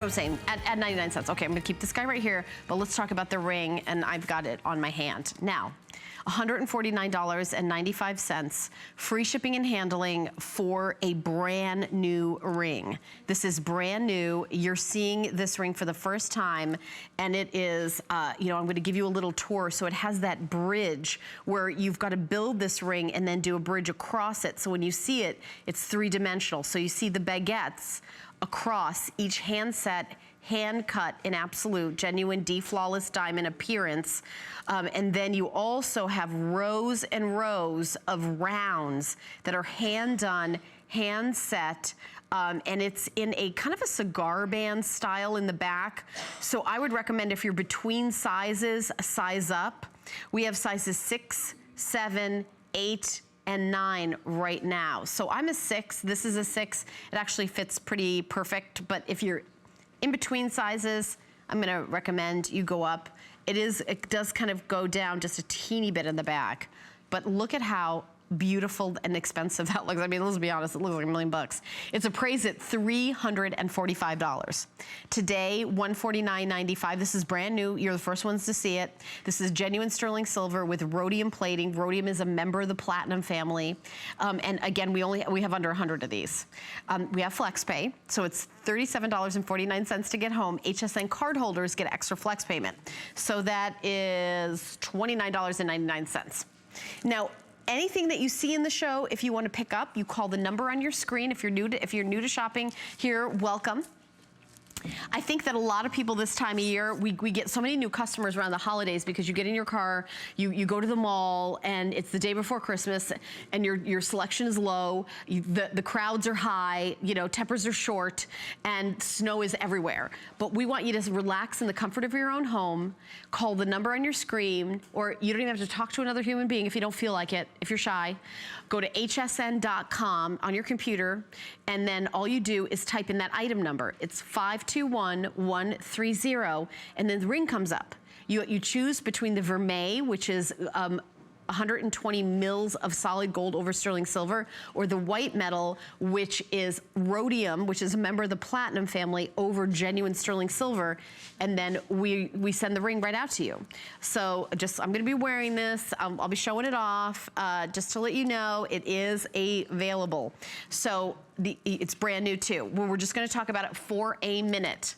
I'm saying at 99 cents. Okay, I'm gonna keep this guy right here, but let's talk about the ring, and I've got it on my hand. Now, $149.95, free shipping and handling for a brand new ring. This is brand new. You're seeing this ring for the first time, and it is, you know, I'm gonna give you a little tour. So it has that bridge where you've got to build this ring and then do a bridge across it. So when you see it, it's three-dimensional. So you see the baguettes across each handset, hand cut in absolute, genuine flawless diamond appearance. And then you also have rows and rows of rounds that are hand done, hand set, and it's in a kind of a cigar band style in the back. So I would recommend, if you're between sizes, size up. We have sizes 6, 7, 8, and 9 right now. So I'm a 6, this is a 6. It actually fits pretty perfect, but if you're in between sizes, I'm gonna recommend you go up. It does kind of go down just a teeny bit in the back, but look at how beautiful and expensive that looks. I mean, let's be honest, it looks like $1 million. It's appraised at $345. Today, $149.95. This is brand new. You're the first ones to see it. This is genuine sterling silver with rhodium plating. Rhodium is a member of the platinum family. And again, we have under 100 of these. We have flex pay, so it's $37.49 to get home. HSN card holders get extra flex payment. So that is $29.99. Now, anything that you see in the show, if you want to pick up, you call the number on your screen. If you're new to shopping here, welcome. I think that a lot of people this time of year, we get so many new customers around the holidays because you get in your car, you go to the mall, and it's the day before Christmas, and your selection is low, the crowds are high, you know, tempers are short, and snow is everywhere. But we want you to relax in the comfort of your own home, call the number on your screen, or you don't even have to talk to another human being if you don't feel like it, if you're shy. Go to hsn.com on your computer, and then all you do is type in that item number. It's 521130, and then the ring comes up. You choose between the vermeil, which is 120 mils of solid gold over sterling silver, or the white metal, which is rhodium, which is a member of the platinum family, over genuine sterling silver, and then we send the ring right out to you. So I'm gonna be wearing this, I'll be showing it off, just to let you know it is available. So it's brand new too. We're just gonna talk about it for a minute.